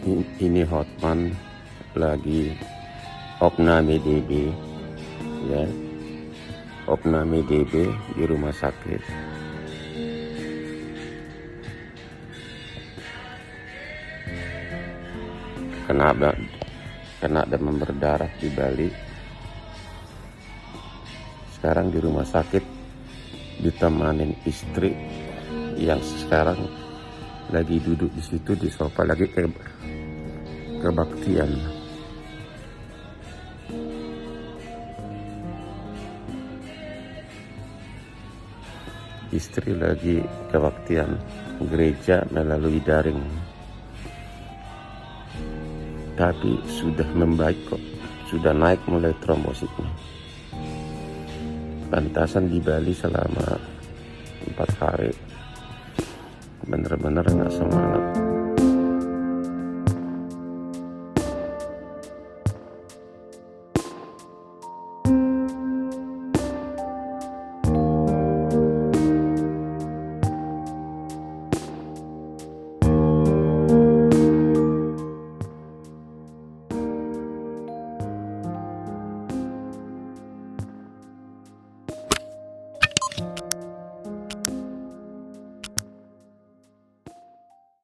Ini Hotman lagi opname DB ya, opname DB di rumah sakit. Kena demam berdarah di Bali. Sekarang di rumah sakit ditemanin istri yang sekarang lagi duduk di situ di sofa lagi kebaktian. Istri lagi kebaktian gereja melalui daring, tapi sudah membaik kok, sudah naik mulai trombositnya. Bantasan di Bali selama 4 hari bener-bener nggak semangat.